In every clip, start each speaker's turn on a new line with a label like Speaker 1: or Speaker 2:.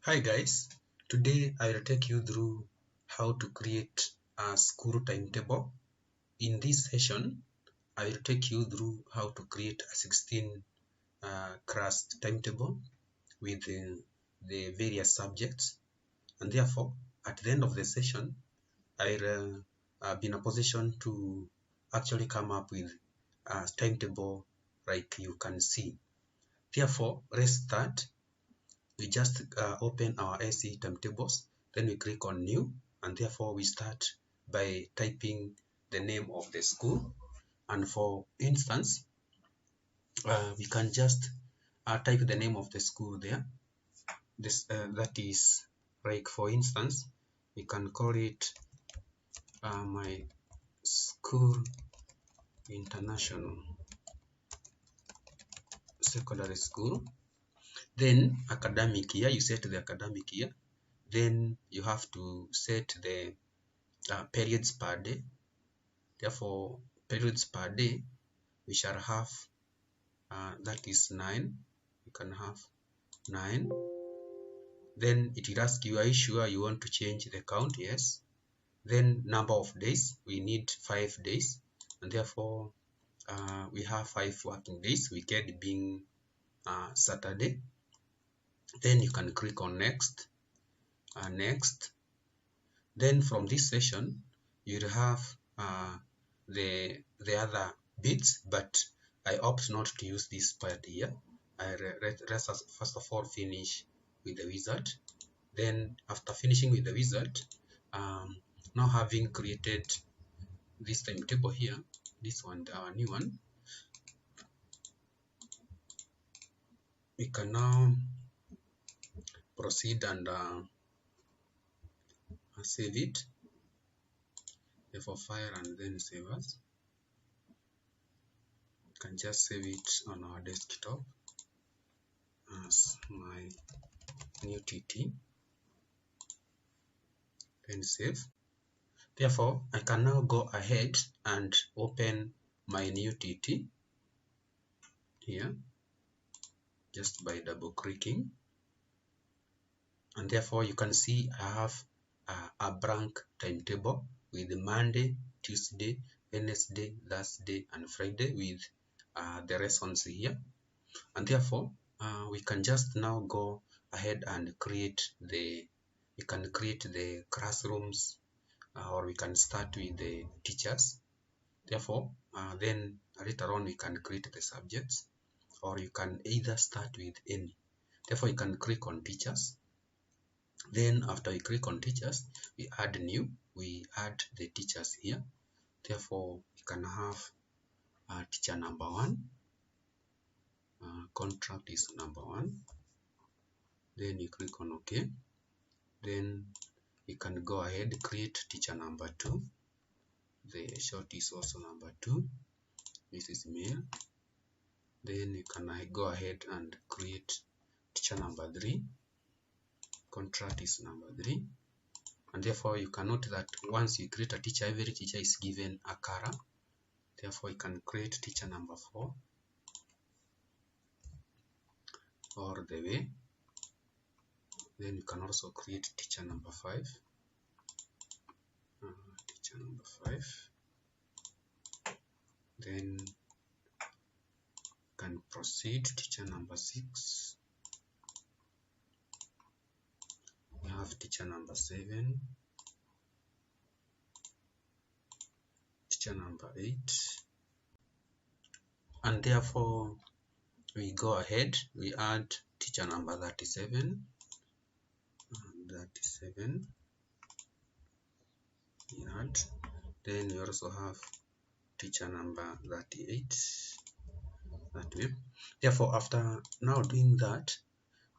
Speaker 1: Hi guys, today I will take you through how to create a school timetable. In this session, I will take you through how to create a 16 class timetable with the various subjects, and therefore at the end of the session, I'll be in a position to actually come up with a timetable like you can see. Therefore, let's start. We just open our SE timetables, then we click on new, and therefore we start by typing the name of the school. And for instance, we can just type the name of the school there. That is, like for instance, we can call it my school international secondary school. Then academic year, you set the academic year. Then you have to set the periods per day. Therefore, periods per day, we shall have, that is 9. You can have 9. Then it will ask you, are you sure you want to change the count? Yes. Then number of days, we need 5 days. And therefore, we have 5 working days, weekend being Saturday. Then you can click on next. Next. Then from this session, you'll have the other bits, but I opt not to use this part here. Let's first of all finish with the wizard. Then after finishing with the wizard, now having created this timetable here, this one, our new one, we can now proceed and save it. Therefore, file and then save as. Can just save it on our desktop as my new TT, then save. Therefore, I can now go ahead and open my new TT here just by double clicking, and therefore you can see I have a blank timetable with Monday, Tuesday, Wednesday, Thursday, and Friday with the lessons here. And therefore, we can just now go ahead and create the classrooms, or we can start with the teachers. Therefore, then later on we can create the subjects, or you can either start with any. Therefore, you can click on teachers. Then after we click on teachers, we add new, we add the teachers here. Therefore, we can have teacher number 1. Contract is number 1. Then you click on OK. Then you can go ahead, create teacher number 2. The short is also number 2. This is male. Then you can go ahead and create teacher number 3. Contract is number 3. And therefore you can note that once you create a teacher, every teacher is given a color. Therefore you can create teacher number 4 all the way. Then you can also create teacher number 5. Teacher number 5. Then you can proceed teacher number 6. We have teacher number 7. Teacher number 8. And therefore we go ahead, we add teacher number 37. 37 we add. Then we also have teacher number 38 that way. Therefore, after now doing that,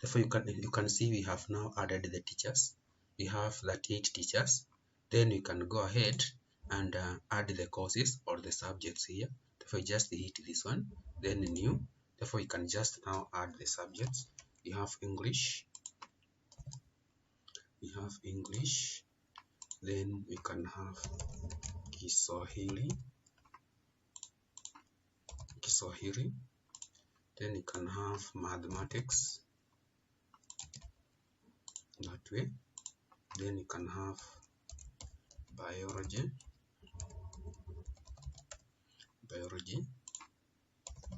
Speaker 1: therefore you can see we have now added the teachers. We have 38 teachers. Then you can go ahead and add the courses or the subjects here. Therefore, just hit this one, then new. Therefore, you can just now add the subjects. We have English. We have English. Then we can have Kiswahili. Then you can have mathematics. that way. Then you can have biology,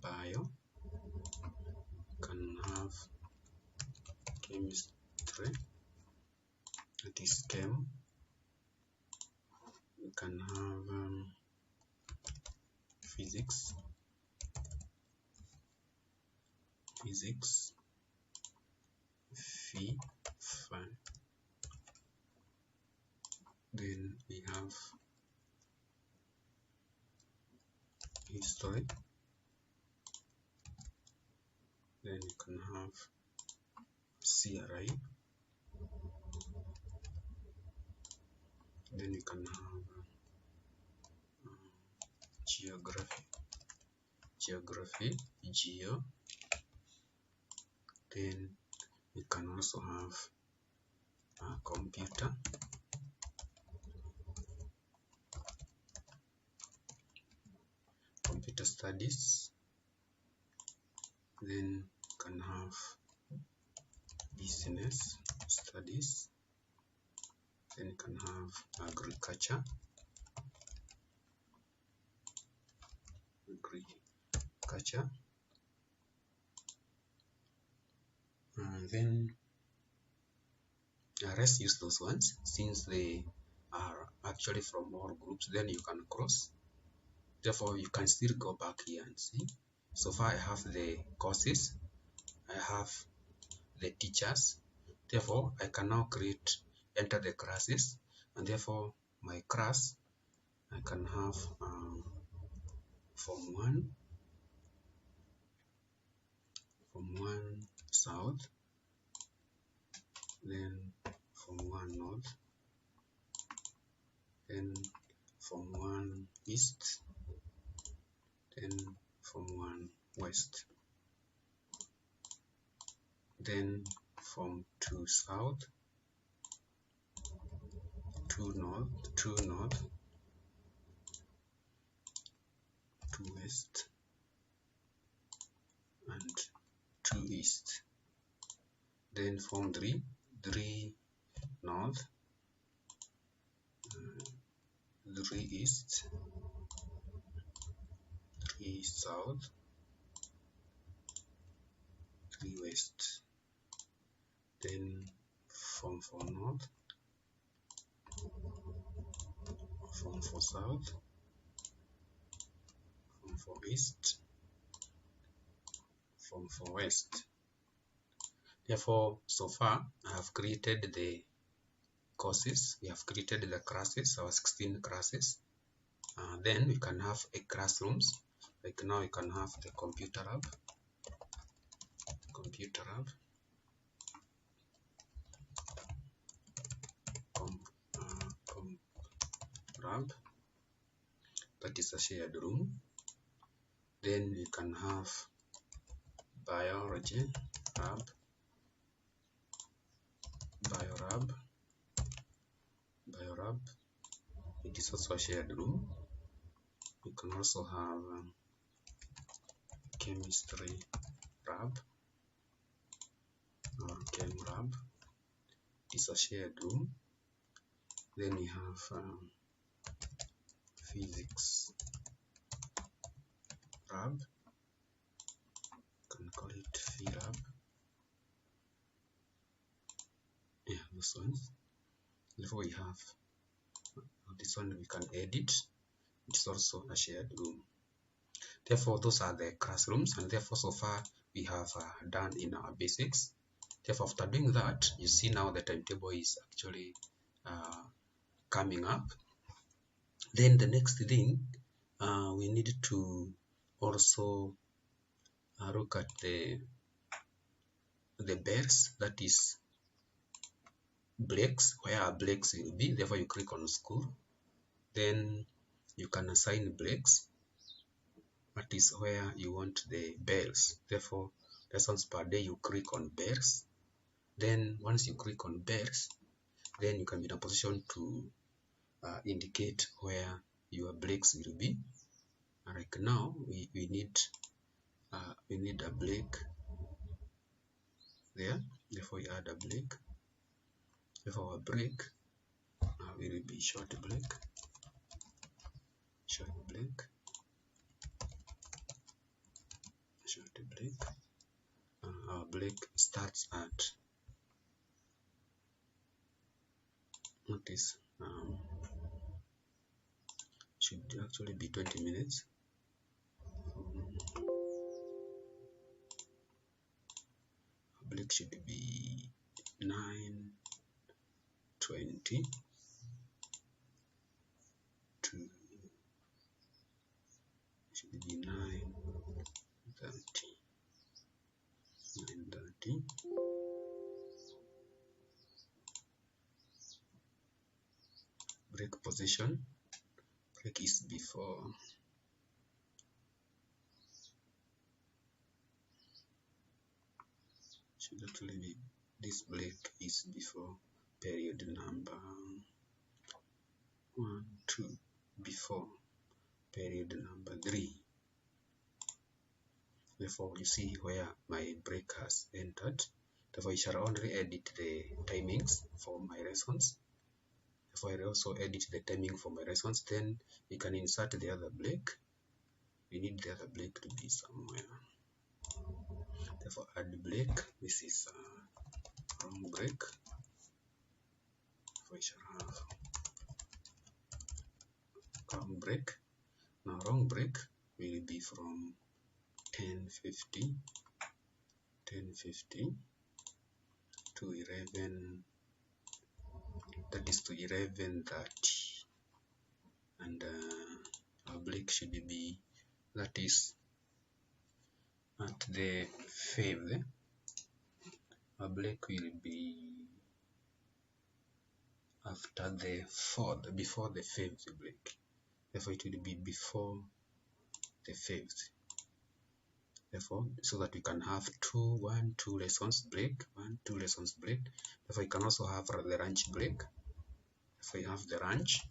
Speaker 1: bio, can have chemistry, that is chem. You can have physics, fun. Then we have history. Then you can have CRI. Then you can have geography, geo. Then you can also have computer studies. Then you can have business studies. Then you can have agriculture, and then let's use those ones since they are actually from all groups. Then you can cross. Therefore, you can still go back here and see. So far, I have the courses, I have the teachers. Therefore, I can now enter the classes, and therefore my class, I can have Form 1 South, then Form 1 North, then Form 1 East, then Form 1 West, then Form 2 South, 2 North, 2 West, and 2 East. Then Form 3 North, 3 East, 3 South, 3 West. Then Form 4 North, Form 4 South, Form 4 East, Form 4 West. Therefore, so far I have created the courses, we have created the classes, our 16 classes. Then we can have a classrooms. Like now you can have the computer lab, that is a shared room. Then you can have biology lab, biolab, it is also a shared room. You can also have chemistry lab or chem lab, it is a shared room. Then we have physics lab, you can call it phi lab. Yeah, those ones. Therefore we have this one, we can edit, it's also a shared room. Therefore those are the classrooms, and therefore so far we have done in our basics. Therefore after doing that, you see now the timetable is actually coming up. Then the next thing, we need to also look at the bells, that is breaks, where our breaks will be. Therefore you click on school, then you can assign breaks, that is where you want the bells. Therefore lessons per day, you click on bells. Then once you click on bells, then you can be in a position to indicate where your breaks will be. Like now we need a break there, therefore you add a break. If our break will be short break, our break starts at notice should actually be 20 minutes. Our break should be 9:20 to should be 9:30. Break position. Break is before. Should actually be this break is before period number 1, 2, before period number 3. Therefore, you see where my break has entered. Therefore, I shall only edit the timings for my lessons. Therefore, I also edit the timing for my lessons. Then we can insert the other break. We need the other break to be somewhere. Therefore, add break. This is wrong break. Therefore, I shall have wrong break. Now, wrong break will be from 10:50 to 11, that is to 11:30, and our break should be, that is at the 5th. Our break will be after the 4th, before the 5th break. Therefore, it will be before the 5th. Therefore, so that we can have 2 lessons break, 2 lessons break. Therefore, you can also have the lunch break. If we have the lunch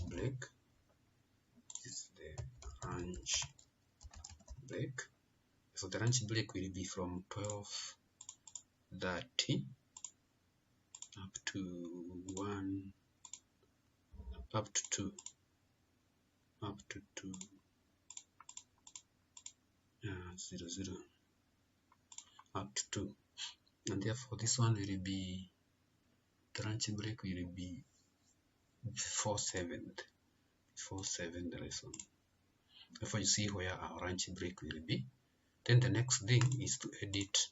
Speaker 1: break is the lunch break. So the lunch break will be from 12:30 up to 2, up to 2, and therefore this one will be, the lunch break will be before 7th lesson. Therefore, you see where our lunch break will be. Then the next thing is to edit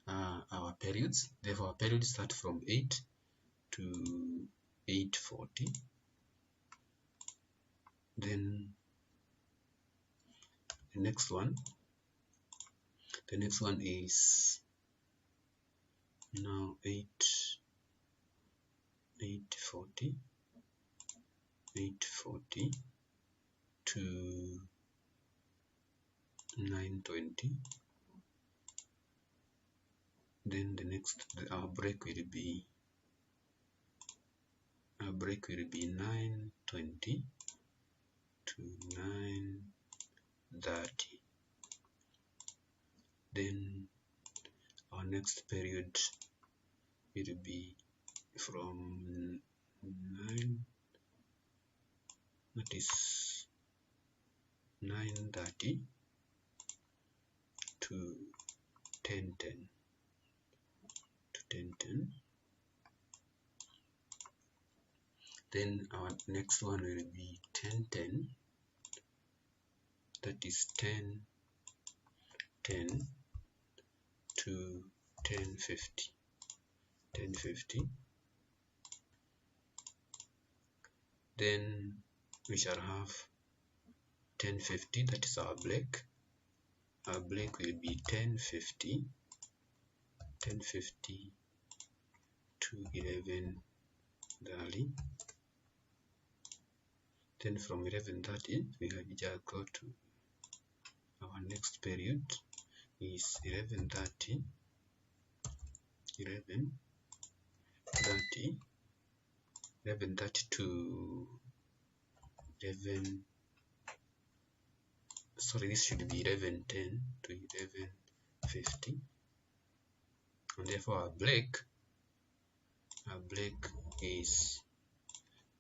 Speaker 1: our periods. Therefore, our periods start from 8 to 8:40. Then the next one is now 8:40 to 9:20. Then the next, our break will be 9:20 to 9:30. Then our next period will be from 9, that is 9:30 to 10:10. Then our next one will be 10:10, that is 10:10 to 10:50. Then we shall have 10:50, that is our break. Our break will be 10:50 to 11:30. Then from 11:30 we just go to our next period is 11:30 to 11, sorry, this should be 11:10 to 11:50, and therefore our break is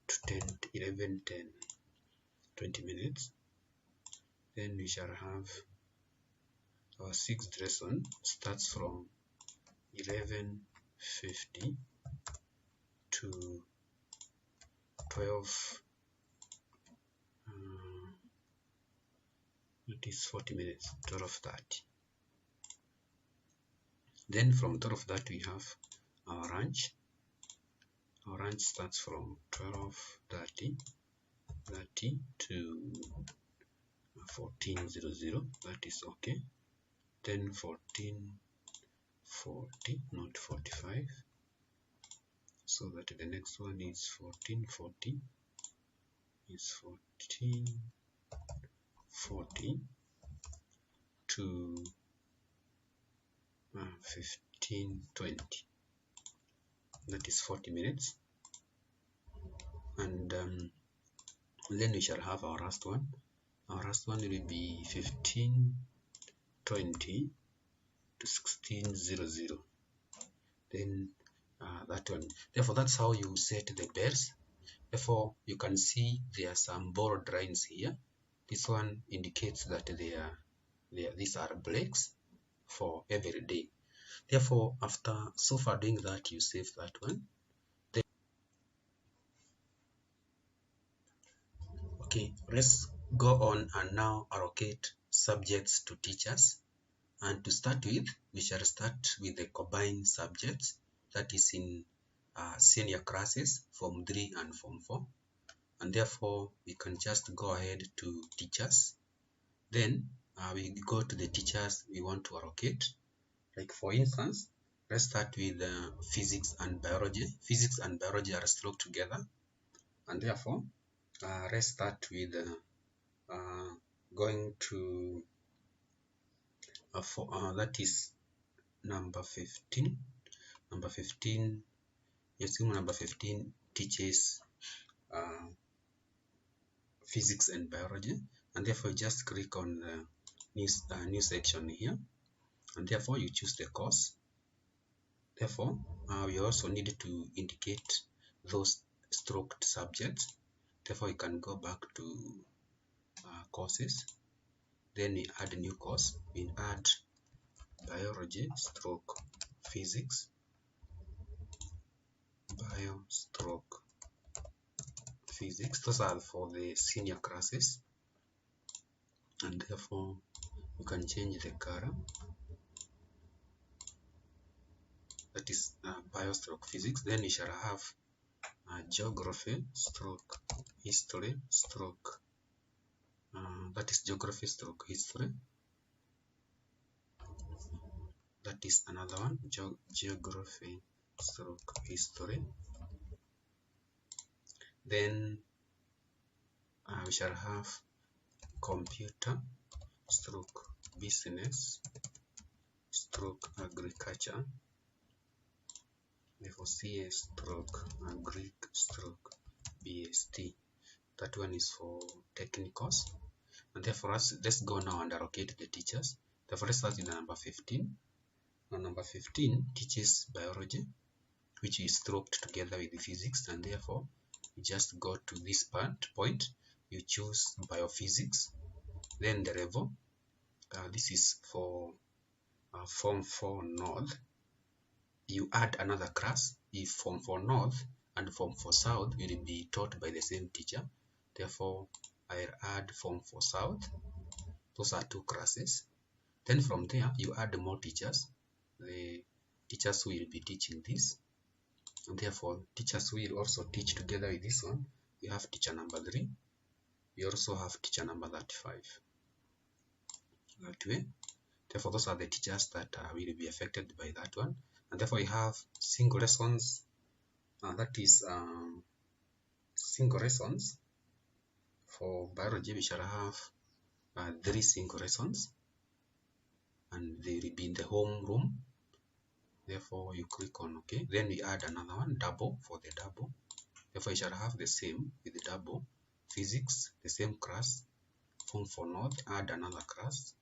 Speaker 1: to 10, 11, 10, 20 minutes. Then we shall have our sixth lesson starts from 11:50 to 12. It is 40 minutes, 12:30. Then from 12:30 we have our lunch. Our lunch starts from 12:30 to 14:00. That is okay. Then 14:40, not 45. So that the next one is 14:40. Is 14:40 to 15:20. That is 40 minutes. And then we shall have our last one. Our last one will be 15:20 to 16:00. Then that one. Therefore, that's how you set the bells. Therefore, you can see there are some bold lines here. This one indicates that these are breaks for every day. Therefore, after so far doing that, you save that one. Then, okay, let's go on and now allocate subjects to teachers. And to start with, we shall start with the combined subjects, that is in senior classes, Form 3 and Form 4. And therefore, we can just go ahead to teachers. Then we go to the teachers we want to allocate. Like for instance, let's start with physics and biology. Physics and biology are struck together. And therefore, let's start with going to that is number 15. Number 15, assume number 15 teaches physics and biology, and therefore you just click on the new section here, and therefore you choose the course. Therefore, we also need to indicate those stroked subjects. Therefore, you can go back to courses. Then we add a new course. We add biology stroke physics, bio stroke physics. Those are for the senior classes, and therefore you can change the color. That is bio stroke physics. Then we shall have geography stroke history stroke that is geography stroke history. That is another one, geography stroke history. Then we shall have computer stroke business stroke agriculture. Therefore, CS stroke agric stroke BST. That one is for technicals. And therefore, let's go now and allocate the teachers. Therefore, let's start with number 15. Now, number 15 teaches biology, which is stroked together with the physics, and therefore you just go to this point, you choose biophysics, then the level. This is for Form 4 North. You add another class if Form 4 North and Form 4 South will be taught by the same teacher. Therefore, I'll add Form 4 South. Those are two classes. Then from there, you add more teachers. The teachers will be teaching this. And therefore, teachers will also teach together with this one. We have teacher number 3. We also have teacher number 35. That way. Therefore, those are the teachers that will be affected by that one. And therefore, you have single lessons. That is single lessons. For biology, we shall have 3 single lessons. And they will be in the home room. Therefore, you click on OK. Then we add another one, double, for the double. Therefore, you shall have the same with the double. Physics, the same class. Form 4 North, add another class.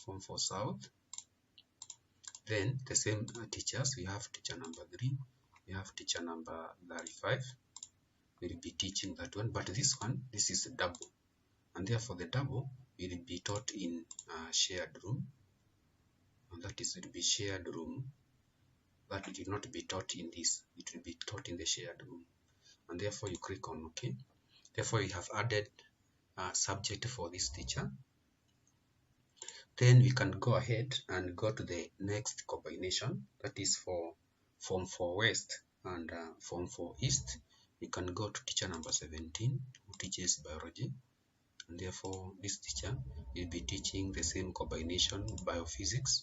Speaker 1: Form 4 South. Then the same teachers, we have teacher number 3, we have teacher number 35, will be teaching that one, but this one, this is a double, and therefore the double will be taught in a shared room, and that is will be shared room, but it will not be taught in this, it will be taught in the shared room, and therefore you click on OK. Therefore you have added a subject for this teacher. Then we can go ahead and go to the next combination, that is for Form 4 West and Form 4 East. We can go to teacher number 17, who teaches biology, and therefore this teacher will be teaching the same combination, biophysics,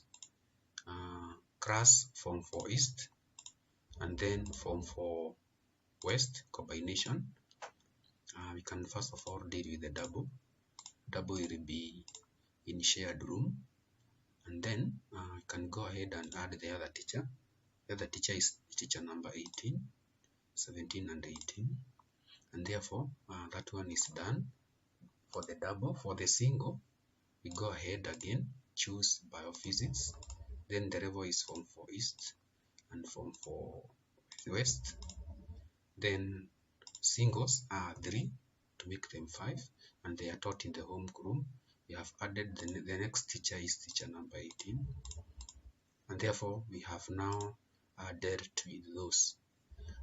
Speaker 1: class Form 4 East, and then Form 4 West combination. We can first of all deal with the double. Double will be in shared room, and then you can go ahead and add the other teacher. The other teacher is teacher number 18, 17 and 18, and therefore that one is done for the double. For the single, we go ahead again, choose biophysics, then the level is Form 4 East and Form 4 West. Then singles are 3 to make them 5, and they are taught in the home room. We have added the next teacher is teacher number 18, and therefore we have now dealt with those.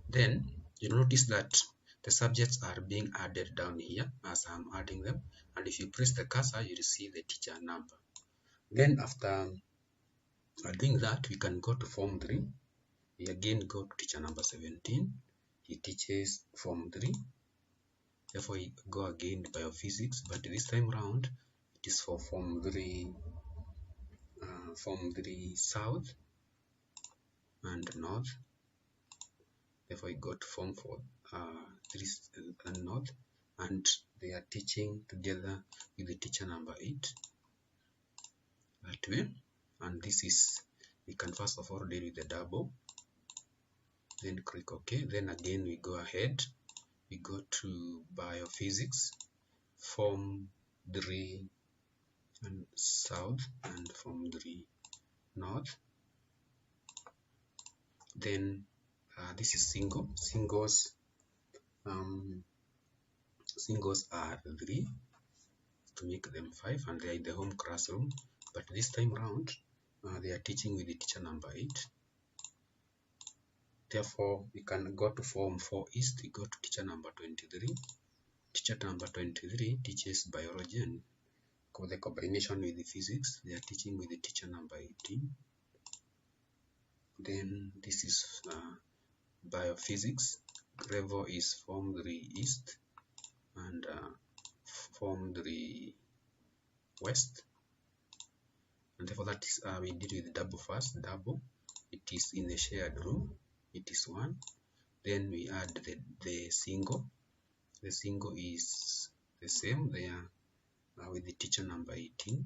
Speaker 1: Then you notice that the subjects are being added down here as I'm adding them, and if you press the cursor, you will see the teacher number. Then after doing that, we can go to Form 3. We again go to teacher number 17. He teaches Form 3. Therefore, we go again to biophysics, but this time round it is for Form 3 South and North. Therefore, we go to Form 4 3 and North, and they are teaching together with the teacher number 8 that way. And this is, we can first of all deal with the double, then click OK. Then again we go ahead, we go to biophysics, Form 3 and South and Form 3 North. Then this is singles are 3 to make them 5, and they are in the home classroom, but this time round they are teaching with the teacher number 8. Therefore we can go to Form 4 East. We go to teacher number 23. Teacher number 23 teaches biology and the combination with the physics. They are teaching with the teacher number 18. Then this is biophysics. Level is Form 3 East and Form 3 West, and therefore that is we deal with the double first. Double, it is in the shared room, it is 1. Then we add the single. The single is the same there with the teacher number 18,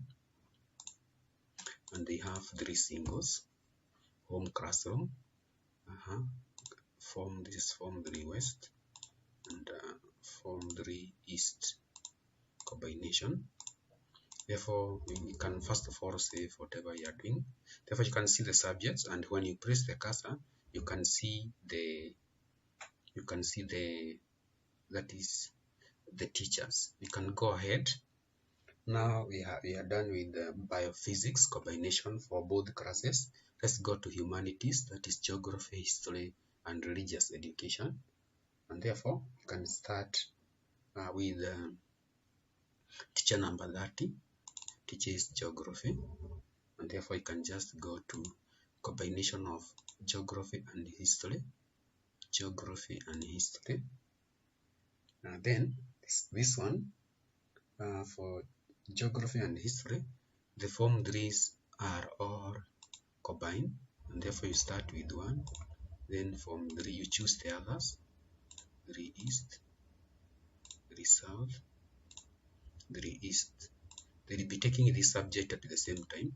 Speaker 1: and they have 3 singles. Home classroom, this is Form 3 West and Form 3 East combination. Therefore we can first of all save whatever you are doing. Therefore you can see the subjects, and when you press the cursor, you can see that is the teachers. We can go ahead. Now we are done with the biophysics combination for both classes. Let's go to humanities, that is geography, history and religious education, and therefore you can start with teacher number 30 teaches geography, and therefore you can just go to combination of geography and history. Then this one for geography and history, the Form 3s are all combined, and therefore you start with 1, then Form 3 you choose the others, 3 East, 3 South, 3 East. They will be taking this subject at the same time,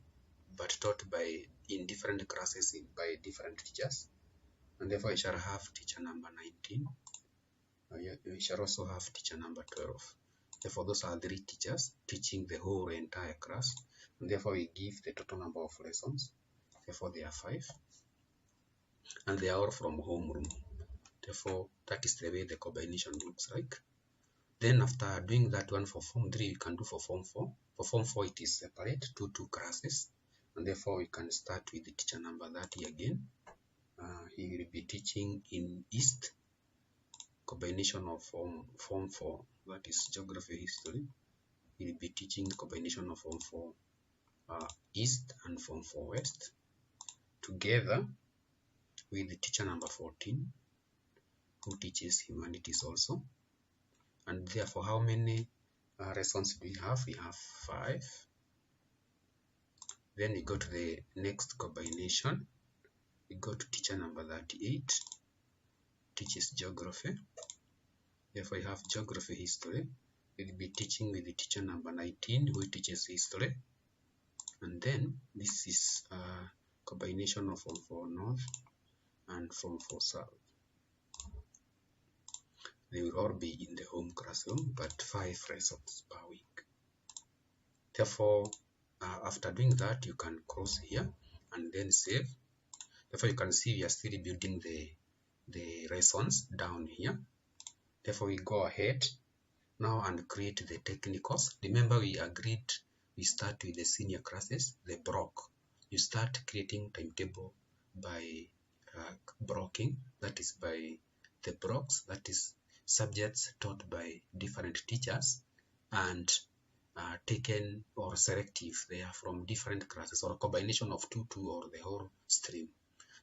Speaker 1: but taught in different classes by different teachers, and therefore you shall have teacher number 19. You shall also have teacher number 12. Therefore those are 3 teachers teaching the whole entire class, and therefore we give the total number of lessons. therefore they are 5, and they are all from homeroom. Therefore, that is the way the combination looks like. Then after doing that one for Form 3, you can do for Form 4. For Form 4, it is separate, two classes, and therefore we can start with the teacher number 30 again. He will be teaching in East, combination of Form 4, that is Geography History. He will be teaching combination of Form 4 East and Form 4 West, together with the teacher number 14, who teaches Humanities also. And therefore, how many lessons do we have? We have 5. Then we go to the next combination. We go to teacher number 38, teaches Geography. Therefore, we have Geography History. We'll be teaching with the teacher number 19, who teaches History. And then this is a combination of Form 4 North and Form 4 South. They will all be in the home classroom, but 5 lessons per week. Therefore, after doing that, you can close here and then save. Therefore, you can see we are still building the lessons down here. Therefore, we go ahead now and create the technicals. Remember, we agreed we start with the senior classes, the block. You start creating timetable by blocking, that is by the blocks, that is subjects taught by different teachers and taken or selective. They are from different classes or a combination of two or the whole stream.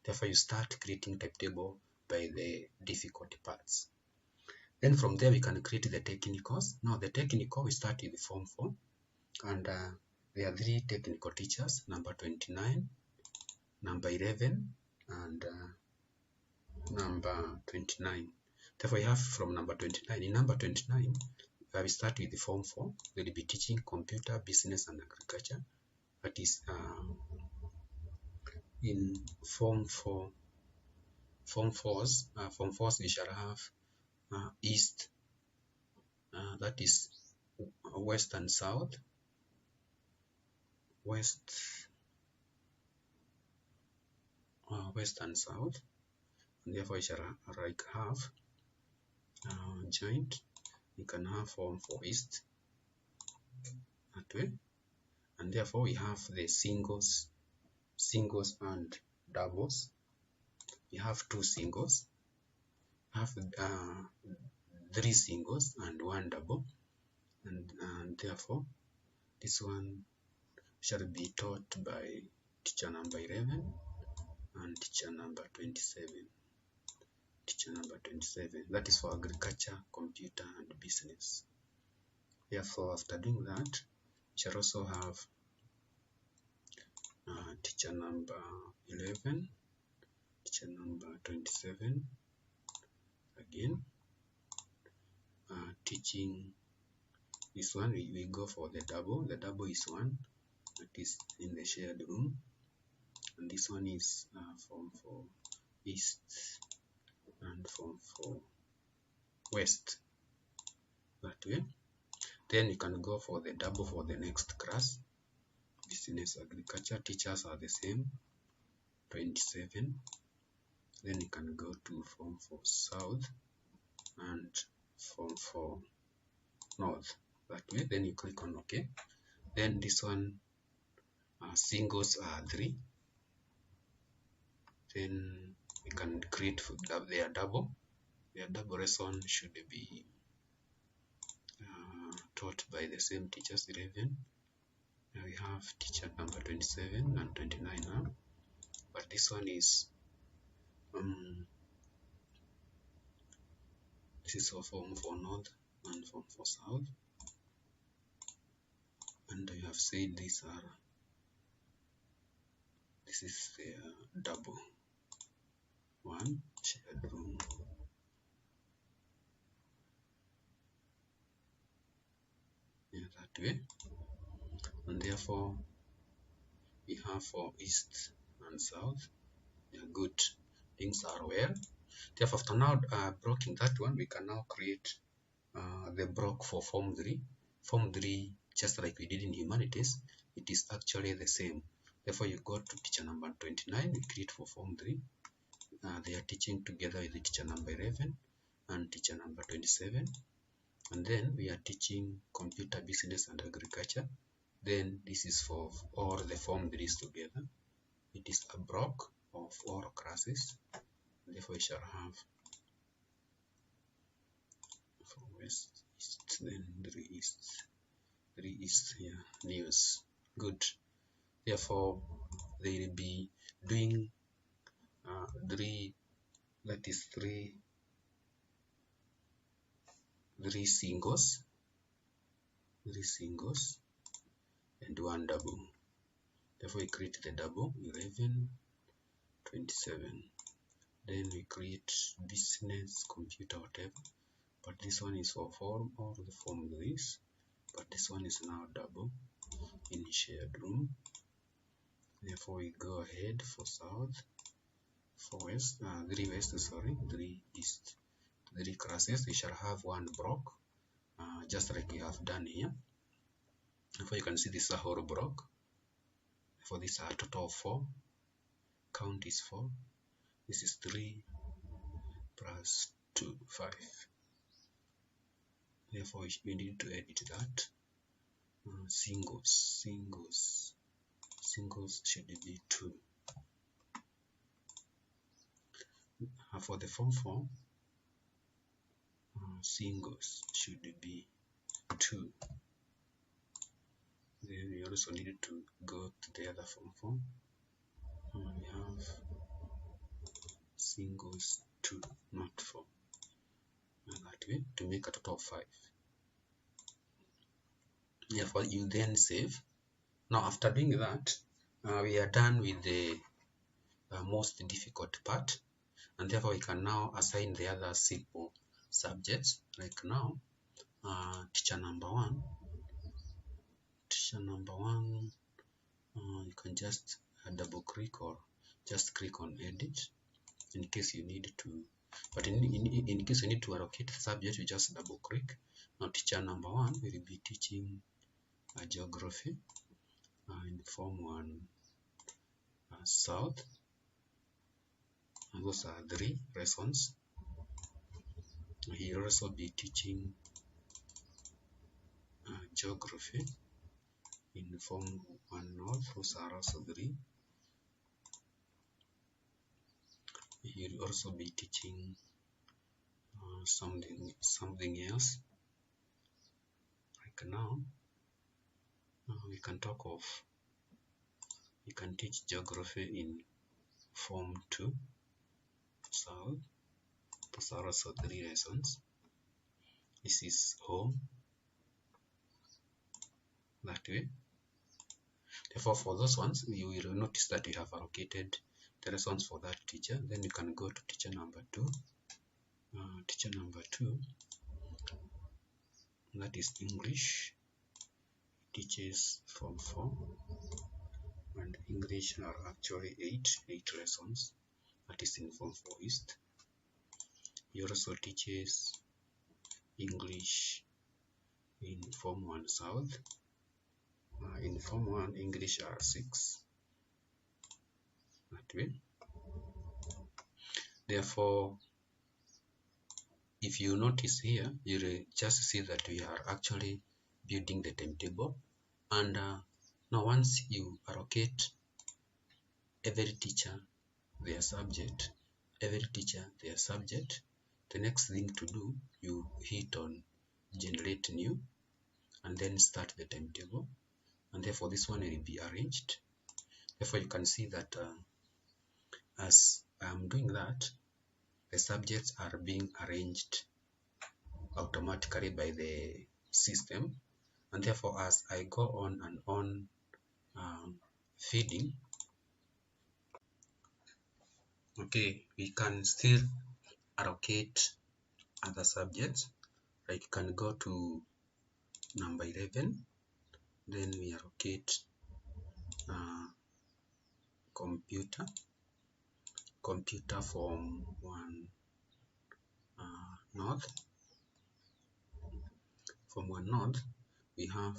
Speaker 1: Therefore, you start creating timetable by the difficult parts. Then from there, we can create the technicals. Now, the technical, we start with Form 4, and there are 3 technical teachers, number 29, number 11, and number 29. Therefore, we have from number 29. In number 29, we start with the Form 4. We'll be teaching Computer, Business, and Agriculture. That is in Form 4. Form 4s, we shall have East, that is West and South, West and South, and therefore we shall have joint. We can have Form 4 East that way, and therefore we have the singles and doubles. We have 2 singles, have 3 singles and 1 double, and therefore this one shall be taught by teacher number 11 and teacher number 27. Teacher number 27, that is for agriculture, computer, and business. Therefore, after doing that, we shall also have teacher number 11, teacher number 27 again, teaching this one. We go for the double. The double is 1, that is in the shared room, and this one is Form 4 East and Form 4 West, that way. Then you can go for the double for the next class, business, agriculture. Teachers are the same, 27. Then you can go to Form 4 South and Form 4 North, that way. Then you click on OK. Then this one, singles are 3. Then we can create their double. Their double lesson should be taught by the same teachers, 11. Now we have teacher number 27 and 29 now, but this one is this is for Form 4 North and Form 4 South, and I have said this is the double 1 shared room. That way, and therefore we have for East and South. They are good, things are well. Therefore, after now blocking that one, we can now create the block for Form 3. Form 3, just like we did in Humanities, it is actually the same. Therefore, you go to teacher number 29, we create for form 3. They are teaching together with the teacher number 11 and teacher number 27. And then we are teaching computer, business, and agriculture. Then this is for all the form 3s together. It is a block of all classes. Therefore, we shall have from west, east, then 3 east here, news. Good. Therefore, they will be doing 3 singles, 3 singles and 1 double. Therefore, we create the double 11, 27. Then we create business, computer, whatever. But this one is for form or the form this. But this one is now double in shared room. Therefore, we go ahead for south, for west, 3 west, sorry, 3 east. 3 classes. We shall have 1 block, just like we have done here. Therefore, you can see this is a whole block. For this, a total of 4. Count is 4. This is 3 plus 2, 5. Therefore, we need to edit that. Singles should be 2. For the form 4, singles should be 2. Then we also need to go to the other form 4. We have singles 2, not 4. And that way to make a total of 5. Therefore, you then save. Now, after doing that, we are done with the most difficult part, and therefore we can now assign the other simple subjects. Like now, teacher number 1. You can just double click or just click on edit in case you need to. But in case you need to allocate the subject, you just double click. Now, teacher number 1 will be teaching geography in form 1 south. And those are 3 lessons. He will also be teaching geography in form 1 north. Those are also 3. He will also be teaching something else. Like now, we can teach geography in form 2 south. Those are also 3 lessons. This is home, that way. Therefore, for those ones, you will notice that you have allocated the lessons for that teacher. Then you can go to teacher number 2. Teacher number 2, that is English, teaches form 4, and English are actually 8 lessons. That is in form 4 east. He also teaches English in form 1 south. In form 1, English are 6. That way. Therefore, if you notice here, you will just see that we are actually building the timetable. And now, once you allocate every teacher their subject, the next thing to do, you hit on generate new and then start the timetable. And therefore, this one will be arranged. Therefore, you can see that as I am doing that, the subjects are being arranged automatically by the system. And therefore, as I go on and on feeding, okay, we can still allocate other subjects. Like you can go to number 11, then we allocate computer form 1 north. From 1 north, we have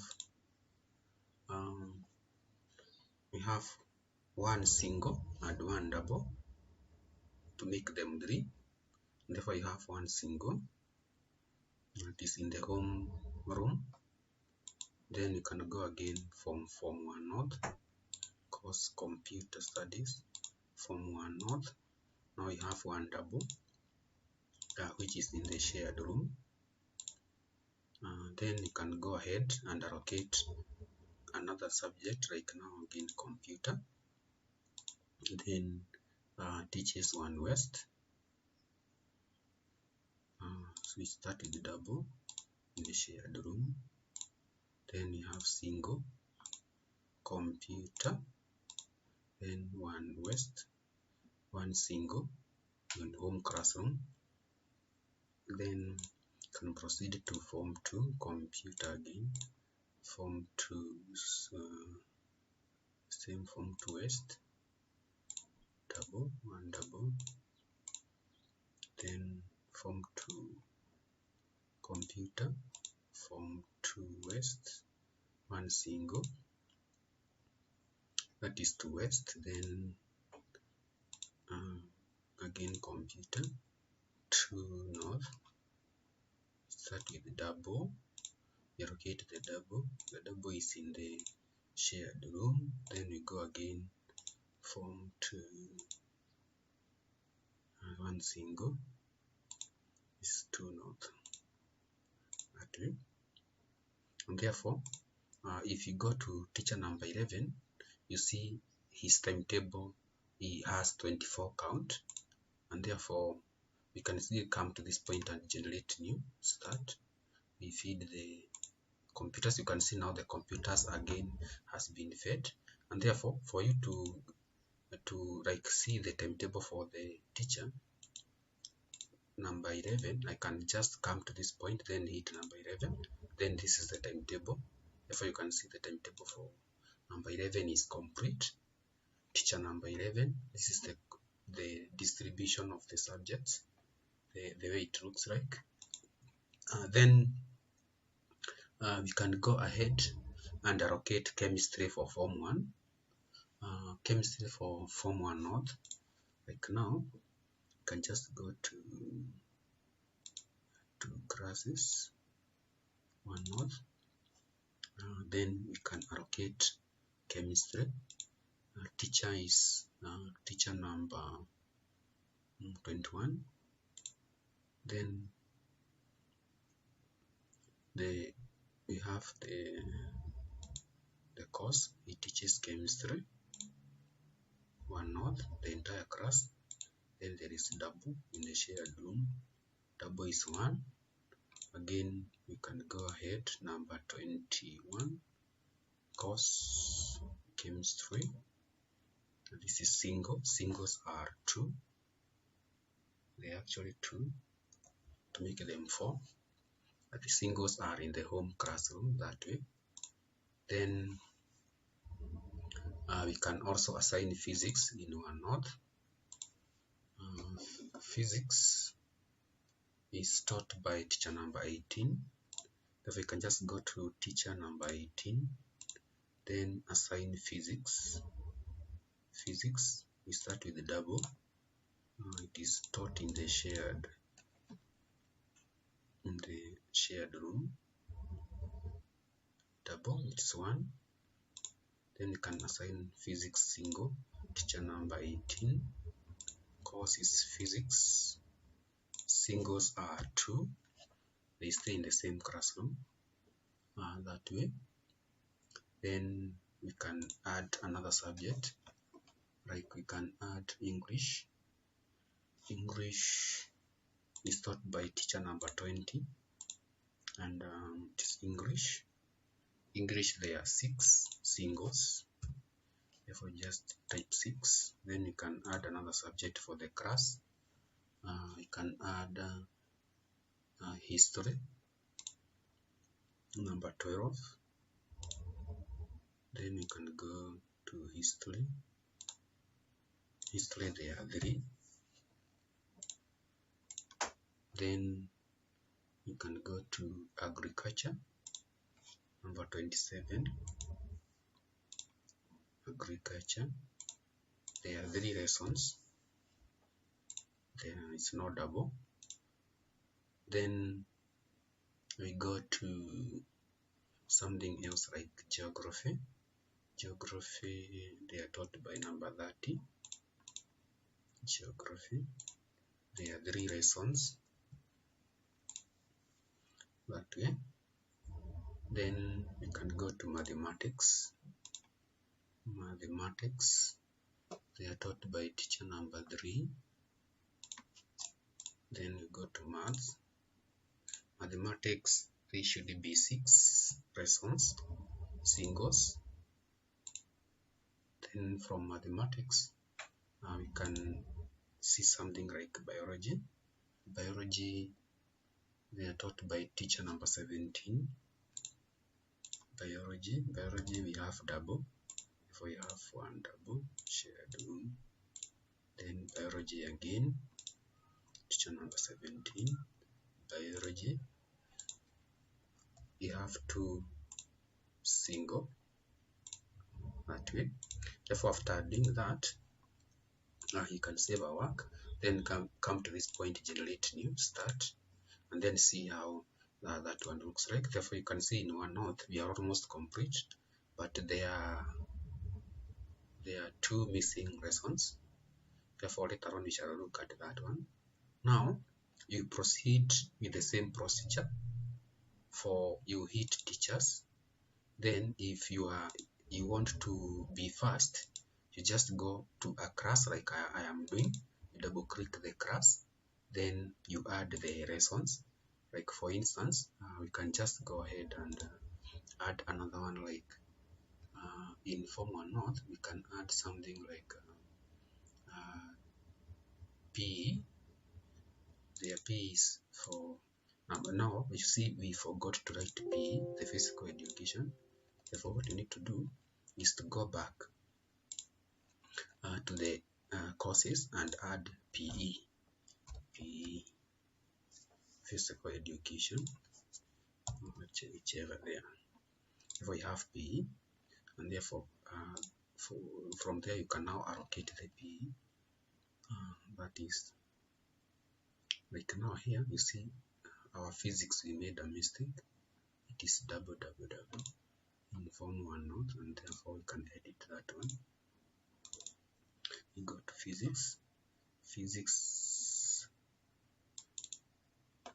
Speaker 1: one single and one double to make them 3. Therefore, you have one single that is in the home room. Then you can go again from Form 1 North, course Computer Studies, Form 1 North. Now you have one double, which is in the shared room. Then you can go ahead and allocate another subject, like now again computer. Then teaches 1 West. So we start with double in the shared room. Then you have single, computer, then 1 West, 1 single in home classroom. Then can proceed to Form 2, computer again. Form 2, same Form 2 West, double, 1 double. Then Form 2, computer, Form 2 West, 1 single, that is 2 West. Then again computer, 2 North. Start with double, allocate the double is in the shared room. Then we go again Form 2, 1 single is 2 North, that way. And therefore, if you go to teacher number 11, you see his timetable, he has 24 count, and therefore we can still come to this point and generate new start. We feed the computers. You can see now the computers again has been fed, and therefore for you to like see the timetable for the teacher number 11, I can just come to this point, then hit number 11, then this is the timetable. Therefore you can see the timetable for number 11 is complete. Teacher number 11, this is the distribution of the subjects, the way it looks like. Then we can go ahead and allocate chemistry for Form 1. Chemistry for Form 1 North. Like now, you can just go to classes 1 North. Then we can allocate chemistry. Teacher is teacher number 21. Then we have the course. He teaches chemistry 1 North, the entire class. Then there is double in the shared room. Double is 1. Again, we can go ahead, number 21, course chemistry. This is single. Singles are 2. They are actually 2 to make them 4. But the singles are in the home classroom that way. Then we can also assign physics in 1 North. Physics is taught by teacher number 18. If we can just go to teacher number 18, then assign physics. Physics, we start with the double. It is taught in the shared room. Double, it's 1. Then you can assign physics single. Teacher number 18. Course is physics. Singles are 2. They stay in the same classroom that way. Then we can add another subject, like we can add English. English is taught by teacher number 20, and it is English. English, there are 6 singles. Therefore, just type 6. Then you can add another subject for the class. You can add history, number 12. Then you can go to history. History, there are 3. Then you can go to agriculture, number 27. Agriculture. there are 3 lessons, then it's not double. Then we go to something else like geography. Geography, they are taught by number 30. Geography, there are 3 lessons that way. Then we can go to mathematics. Mathematics, they are taught by teacher number 3. Then we go to maths. Mathematics, there should be 6 lessons, singles. Then from mathematics, we can see something like biology. Biology, they are taught by teacher number 17. Biology, we have double. If we have 1 double, shared room. Then biology again, teacher number 17. Biology, we have 2 single that way. Therefore, after doing that, you can save our work, then come to this point, generate new, start, and then see how that one looks like. Therefore, you can see in OneNote we are almost complete, but there are 2 missing lessons. Therefore, later on we shall look at that one. Now you proceed with the same procedure. For you hit teachers, then if you want to be fast, you just go to a class like I am doing. You double click the class, then you add the lessons. Like for instance, we can just go ahead and add another one, like in Form 1 North, we can add something like PE. Their PE is for now you see we forgot to write PE, the physical education. Therefore, what you need to do is to go back to the courses and add PE, physical education, whichever there. If we have PE, and therefore from there you can now allocate the PE. That is, like now here you see our physics, we made a mistake. It is double in Form 1 Note, and therefore we can edit that one. We go to physics.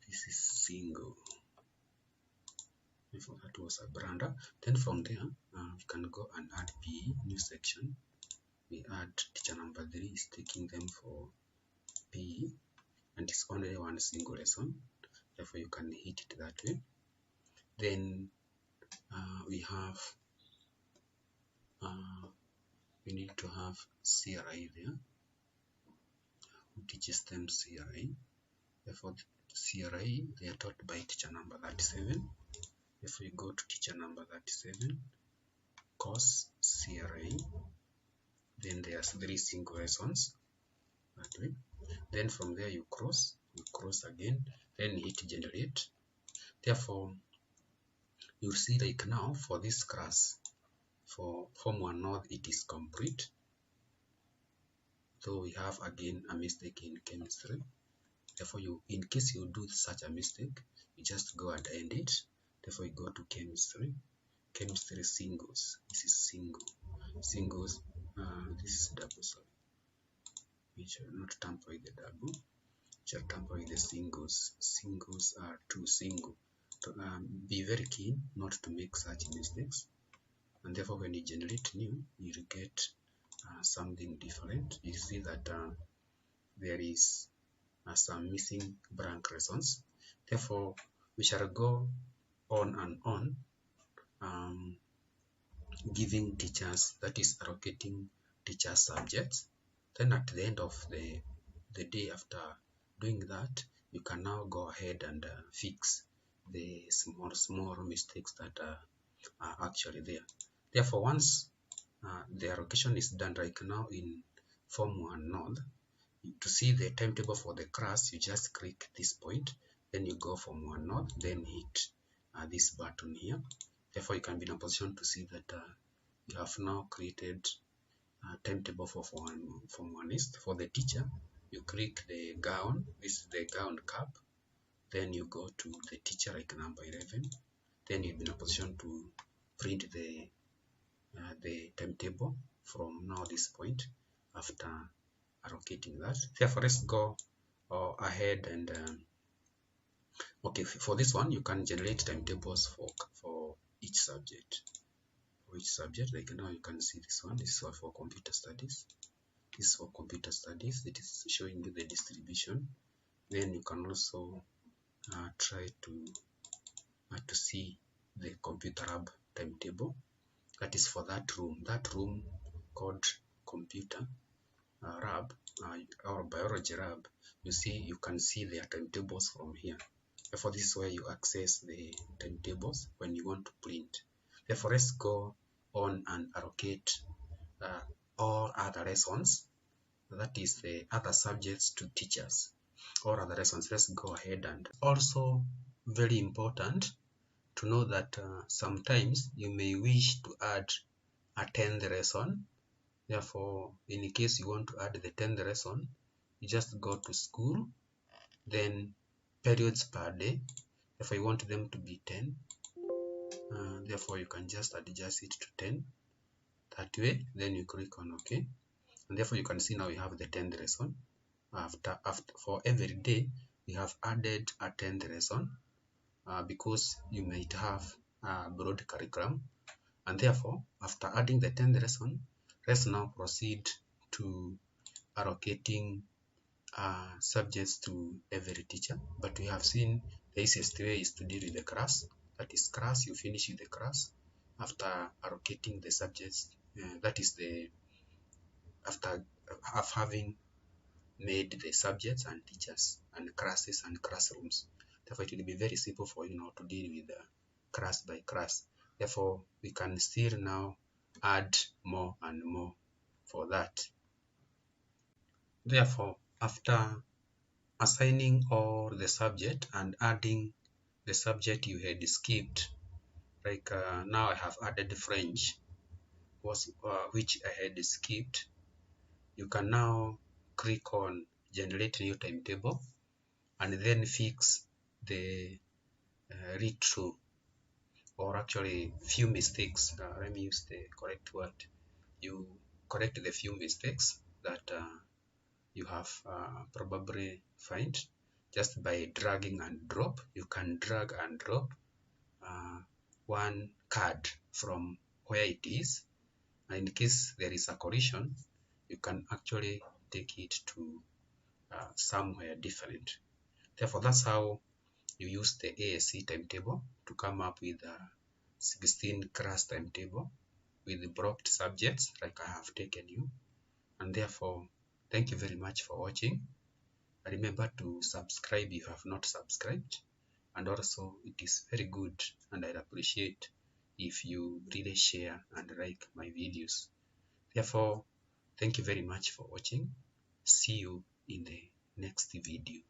Speaker 1: This is single. Therefore that was a brander. Then from there we can go and add PE, new section. We add teacher number 3 is taking them for PE, and it's only 1 single lesson. Therefore you can hit it that way. Then we need to have CRI there. Who teaches them CRI? Therefore CRI, they are taught by teacher number 37. If we go to teacher number 37, course CRI, then there's 3 single lessons that way. Then from there you cross again, then hit generate. Therefore you see, like now for this class, for Form 1 North, it is complete. So we have again a mistake in chemistry. Therefore in case you do such a mistake, you just go and end it. Therefore you go to chemistry singles. This is singles. This is double, sorry. We shall not tamper with the double, we shall tamper with the singles. Singles are 2 single. Be very keen not to make such mistakes, and therefore when you generate new, you will get something different. You see that there is some missing blank lessons. Therefore we shall go on and on, giving teachers, that is allocating teacher subjects. Then at the end of the day, after doing that, you can now go ahead and fix the small mistakes that are actually there. Therefore once the allocation is done, like now in Form 1 North, to see the timetable for the class, you just click this point, then you go Form 1 North, then hit this button here. Therefore you can be in a position to see that you have now created timetable for Form 1 is for the teacher. You click the gown. This is the gown cap. Then you go to the teacher, like number 11. Then you'll be in a position to print the timetable from now this point after allocating that. Therefore, let's go ahead and okay, for this one you can generate timetables for each subject. For each subject, like now you can see this one. This is for computer studies. This is for computer studies. It is showing you the distribution. Then you can also try to see the computer lab timetable. That is for that room called computer lab or biology lab. You see, you can see their timetables from here. Therefore, this is where you access the timetables when you want to print. Therefore, let's go on and allocate all other lessons, that is the other subjects, to teachers. All other lessons, let's go ahead. And also very important to know that sometimes you may wish to add a 10th lesson. Therefore, in case you want to add the 10th lesson, you just go to school, then periods per day. If you want them to be 10, therefore you can just adjust it to 10 that way. Then you click on OK, and therefore you can see now we have the 10th lesson. After for every day we have added a 10th lesson because you might have a broad curriculum, and therefore after adding the 10th lesson, let's now proceed to allocating subjects to every teacher. But we have seen the easiest way is to deal with the class. That is class, you finish with the class after allocating the subjects. That is after having made the subjects and teachers and classes and classrooms. Therefore, it will be very simple for you now to deal with the class by class. Therefore, we can still now add more and more for that. Therefore, after assigning all the subject and adding the subject you had skipped, like now I have added French, which I had skipped. You can now click on generate new timetable and then fix the read through, or actually few mistakes. Let me use the correct word. You correct the few mistakes that you have probably find just by dragging and drop. You can drag and drop one card from where it is, and in case there is a collision, you can actually take it to somewhere different. Therefore, that's how you use the ASC timetable to come up with a 16 class timetable with blocked subjects like I have taken you. And therefore, thank you very much for watching. Remember to subscribe if you have not subscribed, and also it is very good and I'd appreciate if you really share and like my videos. Therefore, thank you very much for watching. See you in the next video.